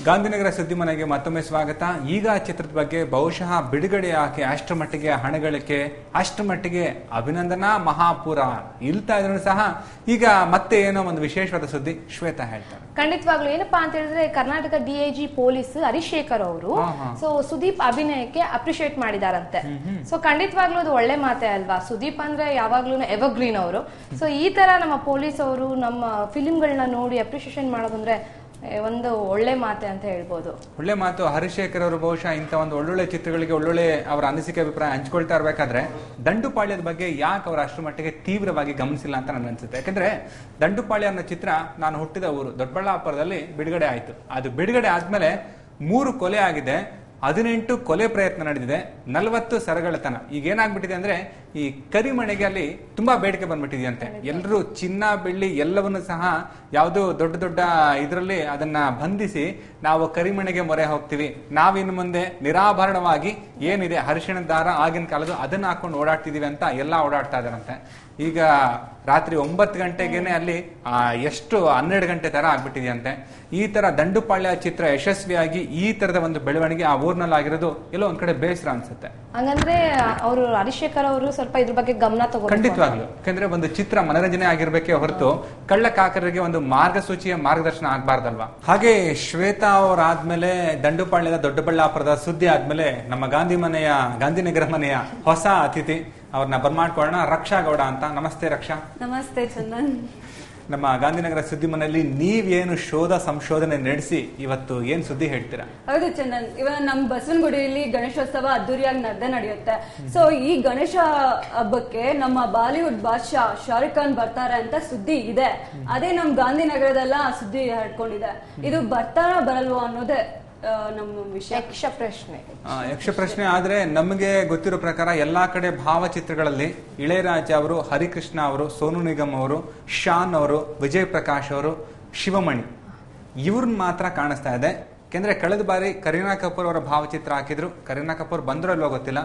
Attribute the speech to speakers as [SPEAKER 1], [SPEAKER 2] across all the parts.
[SPEAKER 1] ಗಾಂಧಿನಗರ ಸುದ್ದಿ ಮನೆಗೆ ಮತ್ತೊಮ್ಮೆ ಸ್ವಾಗತ. ಈಗ ಚಿತ್ರದ ಬಗ್ಗೆ ಬಹುಶಃ ಬಿಡುಗಡೆ ಆಕೆ ಅಷ್ಟರ ಮಟ್ಟಿಗೆ ಹಣಗಳಿಕೆ, ಅಷ್ಟರ ಮಟ್ಟಿಗೆ ಅಭಿನಂದನಾ ಮಹಾಪುರ ಇಲ್ತಾ ಇದ್ರು ಸಹ ಈಗ ಮತ್ತೆ ಏನೋ ಒಂದು ವಿಶೇಷವಾದ ಸುದ್ದಿ ಶ್ವೇತಾ ಹೇಳ್ತಾರೆ.
[SPEAKER 2] ಖಂಡಿತವಾಗ್ಲು ಏನಪ್ಪಾ ಅಂತ ಹೇಳಿದ್ರೆ ಕರ್ನಾಟಕ ಡಿಐಜಿ ಪೊಲೀಸ್ ಹರಿಶೇಖರ್ ಅವರು ಸೊ ಸುದೀಪ್ ಅಭಿನಯಕ್ಕೆ ಅಪ್ರಿಶಿಯೇಟ್ ಮಾಡಿದಾರಂತೆ. ಸೊ ಖಂಡಿತವಾಗ್ಲೂ ಅದು ಒಳ್ಳೆ ಮಾತೆ ಅಲ್ವಾ. ಸುದೀಪ್ ಅಂದ್ರೆ ಯಾವಾಗ್ಲೂ ಎವರ್ಗ್ರೀನ್ ಅವರು. ಸೊ ಈ ತರ ನಮ್ಮ ಪೊಲೀಸ್ ಅವರು ನಮ್ಮ ಫಿಲಿಂಗಳನ್ನ ನೋಡಿ ಅಪ್ರಿಶಿಯೇಷನ್ ಮಾಡೋದಂದ್ರೆ ಒಂದು ಒಳ್ಳೆ ಮಾತೆ ಅಂತ ಹೇಳ್ಬೋದು.
[SPEAKER 1] ಒಳ್ಳೆ ಮಾತು. ಹರಿಶೇಖರ್ ಅವರು ಬಹುಶಃ ಇಂಥ ಒಂದು ಒಳ್ಳೊಳ್ಳೆ ಚಿತ್ರಗಳಿಗೆ ಒಳ್ಳೊಳ್ಳೆ ಅವರ ಅನಿಸಿಕೆ ಅಭಿಪ್ರಾಯ ಹಂಚ್ಕೊಳ್ತಾ ಇರ್ಬೇಕಾದ್ರೆ ದಂಡುಪಾಳ್ಯದ ಬಗ್ಗೆ ಯಾಕೆ ಅವರ ಅಷ್ಟರ ಮಟ್ಟಿಗೆ ತೀವ್ರವಾಗಿ ಗಮನಿಸಿಲ್ಲ ಅಂತ ನನ್ಗೆ ಅನ್ಸುತ್ತೆ. ಯಾಕಂದ್ರೆ ದಂಡುಪಾಳ್ಯ ಅನ್ನೋ ಚಿತ್ರ ನಾನು ಹುಟ್ಟಿದ ಊರು ದೊಡ್ಡಬಳ್ಳಾಪುರದಲ್ಲಿ ಬಿಡುಗಡೆ ಆಯ್ತು. ಅದು ಬಿಡುಗಡೆ ಆದ್ಮೇಲೆ 3 ಕೊಲೆ ಆಗಿದೆ, 18 ಕೊಲೆ ಪ್ರಯತ್ನ ನಡೆದಿದೆ, 40 ಸರಗಳತನ. ಈಗ ಏನಾಗ್ಬಿಟ್ಟಿದೆ ಅಂದ್ರೆ ಈ ಕರಿಮಣೆಗೆ ಅಲ್ಲಿ ತುಂಬಾ ಬೇಡಿಕೆ ಬಂದ್ಬಿಟ್ಟಿದೆಯಂತೆ. ಎಲ್ಲರೂ ಚಿನ್ನ ಬೆಳ್ಳಿ ಎಲ್ಲವನ್ನು ಸಹ ಯಾವುದೋ ದೊಡ್ಡ ದೊಡ್ಡ ಇದರಲ್ಲಿ ಅದನ್ನ ಬಂಧಿಸಿ ನಾವು ಕರಿಮಣೆಗೆ ಮೊರೆ ಹೋಗ್ತೀವಿ, ನಾವಿನ್ನು ಮುಂದೆ ನಿರಾಭರಣವಾಗಿ ಏನಿದೆ ಅರಿಶಿಣ ದಾರ ಆಗಿನ ಕಾಲದ್ದು ಅದನ್ನ ಹಾಕೊಂಡು ಓಡಾಡ್ತಿದೀವಿ ಅಂತ ಎಲ್ಲಾ ಓಡಾಡ್ತಾ ಇದಾರಂತೆ. ಈಗ ರಾತ್ರಿ 9 ಗಂಟೆಗೆನೆ ಅಲ್ಲಿ ಎಷ್ಟು 12 ಗಂಟೆ ತರ ಆಗ್ಬಿಟ್ಟಿದೆಯಂತೆ. ಈ ತರ ದಂಡುಪಾಳ್ಯ ಚಿತ್ರ ಯಶಸ್ವಿಯಾಗಿ ಈ ತರದ ಒಂದು ಬೆಳವಣಿಗೆ ಆ ಊರ್ನಲ್ಲಿ ಆಗಿರೋದು ಎಲ್ಲೋ ಒಂದ್ ಕಡೆ ಬೇಸರ ಅನ್ಸುತ್ತೆ.
[SPEAKER 2] ಹಂಗಂದ್ರೆ ಅವರು ಹರಿಶೇಖರ್ ಅವರು ಸ್ವಲ್ಪ ಇದ್ರ ಬಗ್ಗೆ ಗಮನ ತಗೋ.
[SPEAKER 1] ಖಂಡಿತವಾಗ್ಲು. ಯಾಕಂದ್ರೆ ಒಂದು ಚಿತ್ರ ಮನರಂಜನೆ ಆಗಿರ್ಬೇಕೇ ಹೊರತು ಕಳ್ಳ ಕಾಕರಿಗೆ ಒಂದು ಮಾರ್ಗಸೂಚಿಯ ಮಾರ್ಗದರ್ಶನ ಆಗ್ಬಾರ್ದಲ್ವಾ. ಹಾಗೆ ಶ್ವೇತಾ ಅವರಾದ್ಮೇಲೆ ದಂಡುಪಾಳ್ಯದ ದೊಡ್ಡಬಳ್ಳಾಪುರದ ಸುದ್ದಿ ಆದ್ಮೇಲೆ ನಮ್ಮ ಗಾಂಧಿನಗರ ಮನೆಯ ಹೊಸ ಅತಿಥಿ ಅವ್ರನ್ನ ಬರ್ಮಾಡ್ಕೊಳ್ಳೋಣ. ರಕ್ಷಾ ಗೌಡ ಅಂತ. ನಮಸ್ತೆ ರಕ್ಷಾ.
[SPEAKER 3] ನಮಸ್ತೆ ಚಂದನ್.
[SPEAKER 1] ನಮ್ಮ ಗಾಂಧಿನಗರ ಸುದ್ದಿ ಮನೆಯಲ್ಲಿ ನೀವೇನು ಶೋಧ ಸಂಶೋಧನೆ ನಡೆಸಿ ಇವತ್ತು ಏನ್ ಸುದ್ದಿ ಹೇಳ್ತೀರಾ?
[SPEAKER 3] ಹೌದು ಚಂದನ್, ಇವಾಗ ನಮ್ ಬಸವನಗುಡಿಯಲ್ಲಿ ಗಣೇಶೋತ್ಸವ ಅದ್ದೂರಿಯಾಗಿ ನಡೆಯುತ್ತೆ. ಸೊ ಈ ಗಣೇಶ ಹಬ್ಬಕ್ಕೆ ನಮ್ಮ ಬಾಲಿವುಡ್ ಬಾದ್ಶಾ ಶಾರುಖ್ ಖಾನ್ ಬರ್ತಾರೆ ಅಂತ ಸುದ್ದಿ ಇದೆ. ಅದೇ ನಮ್ ಗಾಂಧಿನಗರದಲ್ಲ ಸುದ್ದಿ ಹರಡ್ಕೊಂಡಿದೆ. ಇದು ಬರ್ತಾರ ಬರಲ್ವಾ ಅನ್ನೋದೇ ನಮ್ಮ ವಿಷಯ.
[SPEAKER 1] ಯಕ್ಷ ಪ್ರಶ್ನೆ ಆದ್ರೆ ನಮಗೆ ಗೊತ್ತಿರೋ ಪ್ರಕಾರ ಎಲ್ಲಾ ಕಡೆ ಭಾವಚಿತ್ರಗಳಲ್ಲಿ ಇಳೆಯರಾಜ ಅವರು, ಹರಿಕೃಷ್ಣ ಅವರು, ಸೋನು ನಿಗಮ್ ಅವರು, ಶಾನ್ ಅವರು, ವಿಜಯ್ ಪ್ರಕಾಶ್ ಅವರು, ಶಿವಮಣಿ ಇವ್ರನ್ನ ಮಾತ್ರ ಕಾಣಿಸ್ತಾ ಇದೆ. ಯಾಕೆಂದ್ರೆ ಕಳೆದ ಬಾರಿ ಕರೀನಾ ಕಪೂರ್ ಅವರ ಭಾವಚಿತ್ರ ಹಾಕಿದ್ರು. ಕರೀನಾ ಕಪೂರ್ ಬಂದ್ರೋ ಇಲ್ವೋ ಗೊತ್ತಿಲ್ಲ.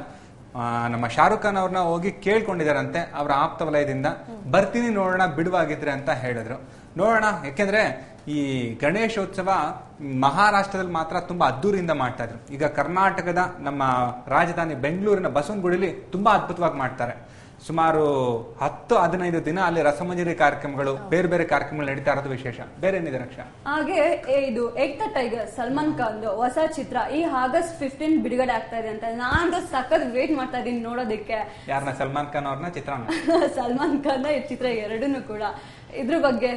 [SPEAKER 1] ನಮ್ಮ ಶಾರುಖ್ ಖಾನ್ ಅವ್ರನ್ನ ಹೋಗಿ ಕೇಳ್ಕೊಂಡಿದಾರಂತೆ ಅವರ ಆಪ್ತ ವಲಯದಿಂದ. ಬರ್ತೀನಿ ನೋಡೋಣ ಬಿಡುವಾಗಿದ್ರೆ ಅಂತ ಹೇಳಿದ್ರು. ನೋಡೋಣ. ಯಾಕೆಂದ್ರೆ ಈ ಗಣೇಶೋತ್ಸವ ಮಹಾರಾಷ್ಟ್ರದಲ್ಲಿ ಮಾತ್ರ ತುಂಬಾ ಅದ್ದೂರಿಯಿಂದ ಮಾಡ್ತಾ ಇದ್ರು. ಈಗ ಕರ್ನಾಟಕದ ನಮ್ಮ ರಾಜಧಾನಿ ಬೆಂಗಳೂರಿನ ಬಸವನಗುಡಿಲಿ ತುಂಬಾ ಅದ್ಭುತವಾಗಿ ಮಾಡ್ತಾರೆ. ಸುಮಾರು 10-15 ದಿನ ಅಲ್ಲಿ ರಸಮಂಜರಿ ಕಾರ್ಯಕ್ರಮಗಳು, ಬೇರೆ ಬೇರೆ ಕಾರ್ಯಕ್ರಮಗಳು ನಡೀತಾ ಇರೋದು ವಿಶೇಷ. ಬೇರೆ ಏನಿದೆ ರಕ್ಷಾ?
[SPEAKER 3] ಹಾಗೆ ಇದು ಏಕ್ ದ ಟೈಗರ್ ಸಲ್ಮಾನ್ ಖಾನ್ ಹೊಸ ಚಿತ್ರ ಈ ಆಗಸ್ಟ್ 15 ಬಿಡುಗಡೆ ಆಗ್ತಾ ಇದೆ ಅಂತ ನಾನು ಸಖತ್ ವೇಟ್ ಮಾಡ್ತಾ ಇದೀನಿ ನೋಡೋದಕ್ಕೆ.
[SPEAKER 1] ಯಾರನ್ನ? ಸಲ್ಮಾನ್ ಖಾನ್ ಅವ್ರನ್ನ ಚಿತ್ರನ?
[SPEAKER 3] ಸಲ್ಮಾನ್ ಖಾನ್ ಚಿತ್ರ ಎರಡನ್ನೂ ಕೂಡ. ಇದ್ರ ಬಗ್ಗೆ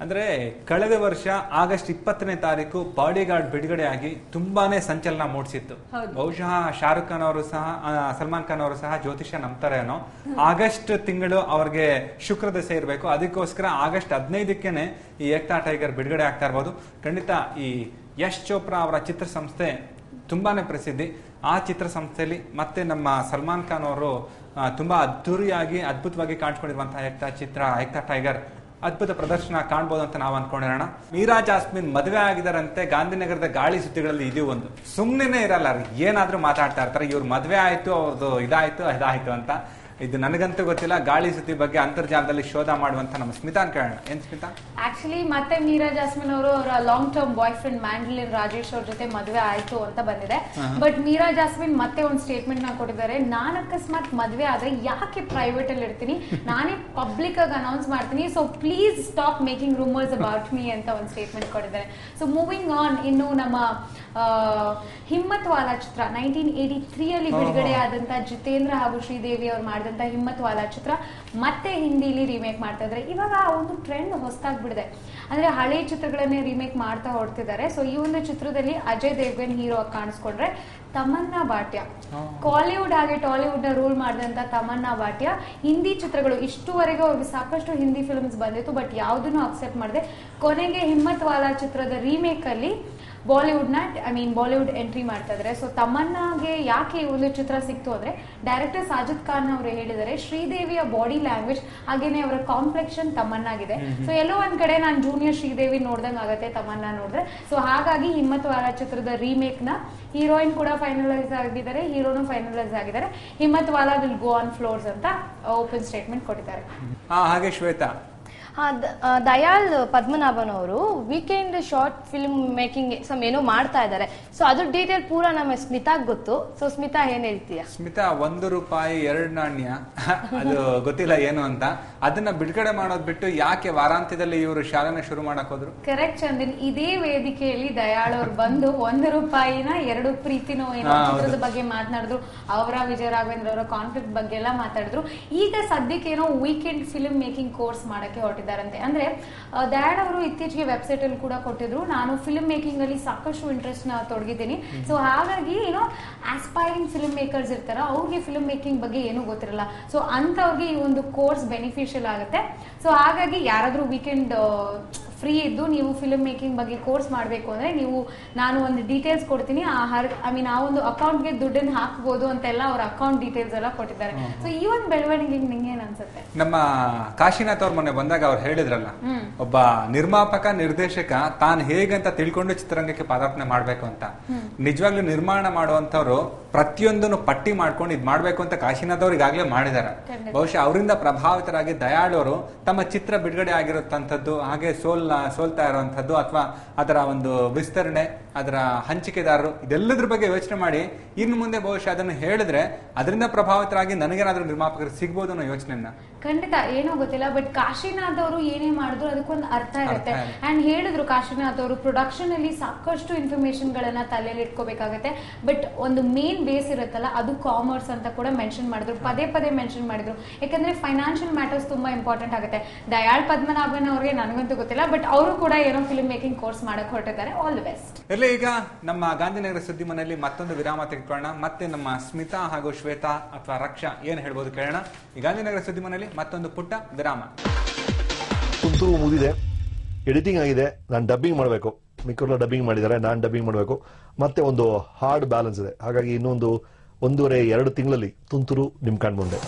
[SPEAKER 1] ಅಂದ್ರೆ ಕಳೆದ ವರ್ಷ ಆಗಸ್ಟ್ 20ನೇ ತಾರೀಕು ಬಾಡಿಗಾರ್ಡ್ ಬಿಡುಗಡೆ ಆಗಿ ತುಂಬಾನೇ ಸಂಚಲನ ಮೂಡಿಸಿತ್ತು. ಬಹುಶಃ ಶಾರುಖ್ ಖಾನ್ ಅವರು ಸಹ ಸಲ್ಮಾನ್ ಖಾನ್ ಅವರು ಸಹ ಜ್ಯೋತಿಷ್ಯ ನಂಬ್ತಾರೇನೋ. ಆಗಸ್ಟ್ ತಿಂಗಳು ಅವ್ರಿಗೆ ಶುಕ್ರ ದಶೆ ಇರಬೇಕು. ಅದಕ್ಕೋಸ್ಕರ ಆಗಸ್ಟ್ 15ಕ್ಕೇನೆ ಈ ಏಕ್ತಾ ಟೈಗರ್ ಬಿಡುಗಡೆ ಆಗ್ತಾ ಇರ್ಬೋದು. ಖಂಡಿತ ಈ ಯಶ್ ಚೋಪ್ರಾ ಅವರ ಚಿತ್ರಸಂಸ್ಥೆ ತುಂಬಾನೇ ಪ್ರಸಿದ್ಧಿ. ಆ ಚಿತ್ರಸಂಸ್ಥೆಯಲ್ಲಿ ಮತ್ತೆ ನಮ್ಮ ಸಲ್ಮಾನ್ ಖಾನ್ ಅವರು ತುಂಬಾ ಅದ್ದೂರಿಯಾಗಿ ಅದ್ಭುತವಾಗಿ ಕಾಣಿಸ್ಕೊಂಡಿರುವಂತಹ ಏಕ್ತಾ ಟೈಗರ್ ಅದ್ಭುತ ಪ್ರದರ್ಶನ ಕಾಣ್ಬೋದು ಅಂತ ನಾವು ಅನ್ಕೊಂಡಿರೋಣ. ಮೀರಾ ಜಾಸ್ಮಿನ್ ಮದುವೆ ಆಗಿದಾರಂತೆ. ಗಾಂಧಿನಗರದ ಗಾಳಿ ಸುದ್ದಿಗಳಲ್ಲಿ ಇದು ಒಂದು ಸುಮ್ಮನೆ ಇರಲ್ಲ, ಏನಾದ್ರೂ ಮಾತಾಡ್ತಾ ಇರ್ತಾರೆ. ಇವ್ರ ಮದುವೆ ಆಯ್ತು, ಅವ್ರದ್ದು ಇದಾಯ್ತು ಅಂತ. ಇದು ನನಗಂತೂ ಗೊತ್ತಿಲ್ಲ. ಗಾಳಿ ಸುದ್ದಿ ಬಗ್ಗೆ ಅಂತರ್ಜಾಲದಲ್ಲಿ ಶೋಧ ಮಾಡುವಂತ ನಮ್ಮ ಸ್ಮಿತಾನ್ ಕೇಳೋಣ. ಏನ್ ಸ್ಮಿತಾ?
[SPEAKER 2] ಆಕ್ಚುಲಿ ಮತ್ತೆ ಮೀರಾ ಜಾಸ್ಮಿನ್ ಅವರು ಅವರ long term boy friend mandolin Rajesh ಅವ್ರ ಜೊತೆ ಮದುವೆ ಆಯ್ತು ಅಂತ ಬಂದಿದೆ. ಬಟ್ ಮೀರಾ ಜಾಸ್ಮಿನ್ ಮತ್ತೆ ಒಂದು ಸ್ಟೇಟ್ಮೆಂಟ್ ನ ಕೊಟ್ಟಿದ್ದಾರೆ. ನಾನು ಅಕಸ್ಮಾತ್ ಮದುವೆ ಆದ್ರೆ ಯಾಕೆ ಪ್ರೈವೇಟ್ ಅಲ್ಲಿ ಇರ್ತೀನಿ, ನಾನೇ ಪಬ್ಲಿಕ್ ಆಗಿ ಅನೌನ್ಸ್ ಮಾಡ್ತೀನಿ. So please stop making rumours about me ಅಂತ ಒಂದು ಸ್ಟೇಟ್ಮೆಂಟ್ ಕೊಟ್ಟಿದ್ದಾರೆ. ಸೊ ಮೂವಿಂಗ್ ಆನ್, ಇನ್ನು ನಮ್ಮ ಹಿಮ್ಮತ್ ವಾಲಾ ಚಿತ್ರ 1983 ಅಲ್ಲಿ ಬಿಡುಗಡೆ ಆದಂತ ಜಿತೇಂದ್ರ ಹಾಗೂ ಶ್ರೀದೇವಿ ಅವ್ರು ಮಾಡಿದಂತ ಹಿಮ್ಮತ್ ವಾಲಾ ಚಿತ್ರ ಮತ್ತೆ ಹಿಂದಿಲಿ ರೀಮೇಕ್ ಮಾಡ್ತಾ ಇದ್ದಾರೆ. ಇವಾಗ ಒಂದು ಟ್ರೆಂಡ್ ಹೊಸದಾಗ್ಬಿಡಿದೆ. ಅಂದ್ರೆ ಹಳೆ ಚಿತ್ರಗಳನ್ನೇ ರೀಮೇಕ್ ಮಾಡ್ತಾ ಹೊರಡ್ತಿದ್ದಾರೆ. ಸೊ ಈ ಒಂದು ಚಿತ್ರದಲ್ಲಿ ಅಜಯ್ ದೇವ್ಗನ್ ಹೀರೋ ಆಗಿ ಕಾಣಿಸ್ಕೊಂಡ್ರೆ ತಮನ್ನಾ ಭಾಟ್ಯ, ಕಾಲಿವುಡ್ ಹಾಗೆ ಟಾಲಿವುಡ್ ನ ರೂಲ್ ಮಾಡಿದಂತ ತಮನ್ನಾ ಭಾಟ್ಯ ಹಿಂದಿ ಚಿತ್ರಗಳು ಇಷ್ಟುವರೆಗೂ ಅವ್ರಿಗೆ ಸಾಕಷ್ಟು ಹಿಂದಿ ಫಿಲ್ಮ್ಸ್ ಬಂದಿತ್ತು, ಬಟ್ ಯಾವ್ದನ್ನು ಅಕ್ಸೆಪ್ಟ್ ಮಾಡದೆ ಕೊನೆಗೆ ಹಿಮ್ಮತ್ ವಾಲಾ ಚಿತ್ರದ ರೀಮೇಕ್ ಅಲ್ಲಿ ಬಾಲಿವುಡ್ ಎಂಟ್ರಿ ಮಾಡ್ತಾ ಇದ್ದಾರೆ. ಸೊ ತಮನ್ನಾಗೆ ಯಾಕೆ ಈ ಒಂದು ಚಿತ್ರ ಸಿಕ್ತು ಅಂದ್ರೆ ಡೈರೆಕ್ಟರ್ ಸಾಜಿದ್ ಖಾನ್ ಅವರು ಹೇಳಿದ್ದಾರೆ ಶ್ರೀದೇವಿಯ ಬಾಡಿ ಲ್ಯಾಂಗ್ವೇಜ್ ಹಾಗೇನೆ ಅವರ ಕಾಂಪ್ಲೆಕ್ಷನ್ ತಮನ್ನಾಗಿದೆ. ಸೊ ಎಲ್ಲೋ ಒಂದ್ ಕಡೆ ನಾನು ಜೂನಿಯರ್ ಶ್ರೀದೇವಿ ನೋಡ್ದಂಗ್ ಆಗತ್ತೆ ತಮನ್ನಾ ನೋಡಿದ್ರೆ. ಸೊ ಹಾಗಾಗಿ ಹಿಮ್ಮತ್ ವಾಲಾ ಚಿತ್ರದ ರೀಮೇಕ್ ನ ಹೀರೋಯಿನ್ ಕೂಡ ಫೈನಲೈಸ್ ಆಗಿದ್ದಾರೆ, ಹೀರೋನು ಫೈನಲೈಸ್ ಆಗಿದ್ದಾರೆ. Himmatwala will go on floors ಅಂತ ಓಪನ್ ಸ್ಟೇಟ್ಮೆಂಟ್ ಕೊಟ್ಟಿದ್ದಾರೆ.
[SPEAKER 1] ಹಾಗೆ ಶ್ವೇತಾ
[SPEAKER 4] ದಯಾಳ್ ಪದ್ಮನಾಭನ್ ಅವರು ವೀಕೆಂಡ್ ಶಾರ್ಟ್ ಫಿಲ್ಮ್ ಮೇಕಿಂಗ್ ಏನೋ ಮಾಡ್ತಾ ಇದ್ದಾರೆ. ಸೊ ಅದ್ರ ಡೀಟೇಲ್ ಪೂರಾ ನಮ್ಮ ಸ್ಮಿತಾಗ್ ಗೊತ್ತು. ಸೊ ಸ್ಮಿತಾ ಏನ್ ಹೇಳ್ತೀಯ?
[SPEAKER 1] ಸ್ಮಿತಾ, ₹1 2 ನಾಣ್ಯ ಅದು ಗೊತ್ತಿಲ್ಲ ಏನು ಅಂತ, ಅದನ್ನ ಬಿಡುಗಡೆ ಮಾಡೋದ್ ಬಿಟ್ಟು ಯಾಕೆ ವಾರಾಂತ್ಯದಲ್ಲಿ ಇವರು ಶಾಲೆನ ಶುರು ಮಾಡಕ್ ಹೋದ್ರು?
[SPEAKER 2] ಕರೆಕ್ಟ್ ಚಂದನ್, ಇದೇ ವೇದಿಕೆಯಲ್ಲಿ ದಯಾಳ್ ಅವ್ರು ಬಂದು ₹1 2 ಪ್ರೀತಿನೋ ಏನೋ ಚಿತ್ರದ ಬಗ್ಗೆ ಮಾತನಾಡಿದ್ರು. ಅವರ ವಿಜಯ ರಾಘವೇಂದ್ರ ಅವರ ಕಾನ್ಫ್ಲಿಕ್ಟ್ ಬಗ್ಗೆ ಎಲ್ಲ ಮಾತಾಡಿದ್ರು. ಈಗ ಸದ್ಯಕ್ಕೆ ಏನೋ ವೀಕೆಂಡ್ ಫಿಲ್ಮ್ ಮೇಕಿಂಗ್ ಕೋರ್ಸ್ ಮಾಡಕ್ಕೆ ಹೊರಟಿದ್ದಾರಂತೆ. ಅಂದ್ರೆ ದಯಾಳ್ ಅವರು ಇತ್ತೀಚೆಗೆ ವೆಬ್ಸೈಟ್ ಅಲ್ಲಿ ಕೂಡ ಕೊಟ್ಟಿದ್ರು, ನಾನು ಫಿಲ್ಮ್ ಮೇಕಿಂಗ್ ಅಲ್ಲಿ ಸಾಕಷ್ಟು ಇಂಟ್ರೆಸ್ಟ್ ನ ತೊಡಗಿದ್ದೀನಿ. ಸೊ ಹಾಗಾಗಿ ಏನೋ ಆಸ್ಪೈರಿಂಗ್ ಫಿಲ್ಮ್ ಮೇಕರ್ಸ್ ಇರ್ತಾರ, ಅವ್ರಿಗೆ ಫಿಲ್ಮ್ ಮೇಕಿಂಗ್ ಬಗ್ಗೆ ಏನೂ ಗೊತ್ತಿರಲ್ಲ. ಸೊ ಅಂತವ್ರಿಗೆ ಈ ಒಂದು ಕೋರ್ಸ್ ಬೆನಿಫಿಷಿಯಲ್ ಆಗುತ್ತೆ. ಸೊ ಹಾಗಾಗಿ ಯಾರಾದ್ರೂ ವೀಕೆಂಡ್ ಫ್ರೀ ಇದ್ದು ನೀವು ಫಿಲ್ಮ್ ಮೇಕಿಂಗ್ ಬಗ್ಗೆ ಕೋರ್ಸ್ ಮಾಡಬೇಕು ಅಂದ್ರೆ ನಾನು ಒಂದು ಡೀಟೇಲ್ಸ್ ಕೊಡ್ತೀನಿ, ಆ ಒಂದು ಅಕೌಂಟ್ಗೆ ದುಡ್ಡನ್ನು ಹಾಕ್ಬೋದು ಅಂತೆಲ್ಲ ಅವ್ರ ಅಕೌಂಟ್ ಡೀಟೇಲ್ಸ್ ಎಲ್ಲ ಕೊಟ್ಟಿದ್ದಾರೆ. ಸೊ ಈ ಒಂದು ಬೆಳವಣಿಗೆ ನಿಂಗೆ ಏನ್ ಅನ್ಸುತ್ತೆ?
[SPEAKER 1] ನಮ್ಮ ಕಾಶಿನಾಥ್ ಅವ್ರ ಮೊನ್ನೆ ಬಂದಾಗ ಅವ್ರು ಹೇಳಿದ್ರಲ್ಲ, ಒಬ್ಬ ನಿರ್ಮಾಪಕ ನಿರ್ದೇಶಕ ತಾನು ಹೇಗಂತ ತಿಳ್ಕೊಂಡು ಚಿತ್ರರಂಗಕ್ಕೆ ಪದಾರ್ಪಣೆ ಮಾಡ್ಬೇಕು ಅಂತ. ನಿಜವಾಗ್ಲೂ ನಿರ್ಮಾಣ ಮಾಡುವಂತವ್ರು ಪ್ರತಿಯೊಂದನ್ನು ಪಟ್ಟಿ ಮಾಡ್ಕೊಂಡು ಇದ್ ಮಾಡ್ಬೇಕು ಅಂತ ಕಾಶಿನಾಥ್ ಅವ್ರು ಈಗಾಗಲೇ ಮಾಡಿದ್ದಾರೆ. ಬಹುಶಃ ಅವರಿಂದ ಪ್ರಭಾವಿತರಾಗಿ ದಯಾಳ್ ಅವರು ತಮ್ಮ ಚಿತ್ರ ಬಿಡುಗಡೆ ಆಗಿರುತ್ತಂತದ್ದು, ಹಾಗೆ ಸೋಲ್ತಾ ಇರುವಂತದ್ದು ಅಥವಾ ಅದರ ಒಂದು ವಿಸ್ತರಣೆ, ಅದರ ಹಂಚಿಕೆದಾರರು, ಇದೆಲ್ಲದ್ರ ಬಗ್ಗೆ ಯೋಚನೆ ಮಾಡಿ ಇನ್ನು ಮುಂದೆ ಬಹುಶಃ ಅದನ್ನು ಹೇಳಿದ್ರೆ ಅದರಿಂದ ಪ್ರಭಾವಿತರಾಗಿ ನನಗೇನಾದ್ರೂ ನಿರ್ಮಾಪಕರು ಸಿಗ್ಬೋದು ಅನ್ನೋ ಯೋಚನೆಯನ್ನ.
[SPEAKER 2] ಖಂಡಿತ, ಏನೋ ಗೊತ್ತಿಲ್ಲ, ಬಟ್ ಕಾಶಿನಾಥ್ ಅವರು ಏನೇ ಮಾಡಿದ್ರು ಅದಕ್ಕೊಂದು ಅರ್ಥ ಇರುತ್ತೆ. ಅಂಡ್ ಹೇಳಿದ್ರು ಕಾಶಿನಾಥ್ ಅವರು, ಪ್ರೊಡಕ್ಷನ್ ಅಲ್ಲಿ ಸಾಕಷ್ಟು ಇನ್ಫಾರ್ಮೇಶನ್ ಗಳನ್ನ ತಲೆಯಲ್ಲಿ ಇಟ್ಕೋಬೇಕಾಗತ್ತೆ, ಬಟ್ ಒಂದು ಮೇನ್ ಬೇಸ್ ಇರುತ್ತಲ್ಲ ಅದು ಕಾಮರ್ಸ್ ಅಂತ ಕೂಡ ಮೆನ್ಷನ್ ಮಾಡಿದ್ರು, ಪದೇ ಮೆನ್ಷನ್ ಮಾಡಿದ್ರು. ಯಾಕಂದ್ರೆ ಫೈನಾನ್ಷಿಯಲ್ ಮ್ಯಾಟರ್ಸ್ ತುಂಬಾ ಇಂಪಾರ್ಟೆಂಟ್ ಆಗುತ್ತೆ. ದಯಾಳ್ ಪದ್ಮನಾಭನ್ ಅವ್ರಿಗೆ ನನಗಂತೂ ಗೊತ್ತಿಲ್ಲ, ಬಟ್ ಅವರು ಕೂಡ ಏನೋ ಫಿಲ್ಮ್ ಮೇಕಿಂಗ್ ಕೋರ್ಸ್ ಮಾಡಕ್ ಹೊರಟಿದ್ದಾರೆ. All the best.
[SPEAKER 1] ಈಗ ನಮ್ಮ ಗಾಂಧಿನಗರ ಸುದ್ದಿ ಮನೆಯಲ್ಲಿ ಮತ್ತೊಂದು ವಿರಾಮ ತೆಗೆದುಕೊಳ್ಳೋಣ. ಮತ್ತೆ ನಮ್ಮ ಸ್ಮಿತಾ ಹಾಗೂ ಶ್ವೇತಾ ಅಥವಾ ರಕ್ಷಾ ಏನ್ ಹೇಳ್ಬೋದು ಕೇಳೋಣ. ಈ ಗಾಂಧಿನಗರ ಸುದ್ದಿ ಮನೆಯಲ್ಲಿ ಮತ್ತೊಂದು ಪುಟ್ಟ ವಿರಾಮ.
[SPEAKER 5] ತುಂತುರು ಮುಗಿದಿದೆ, ಎಡಿಟಿಂಗ್ ಆಗಿದೆ, ನಾನು ಡಬ್ಬಿಂಗ್ ಮಾಡಬೇಕು. ಮಿಕ್ಕರೆಲ್ಲ ಡಬ್ಬಿಂಗ್ ಮಾಡಿದ್ದಾರೆ, ನಾನು ಡಬ್ಬಿಂಗ್ ಮಾಡಬೇಕು. ಮತ್ತೆ ಒಂದು ಹಾರ್ಡ್ ಬ್ಯಾಲೆನ್ಸ್ ಇದೆ. ಹಾಗಾಗಿ ಇನ್ನೊಂದು 1.5-2 ತಿಂಗಳಲ್ಲಿ ತುಂತುರು ನಿಮ್ ಕಣ್ಮುಂದೆ.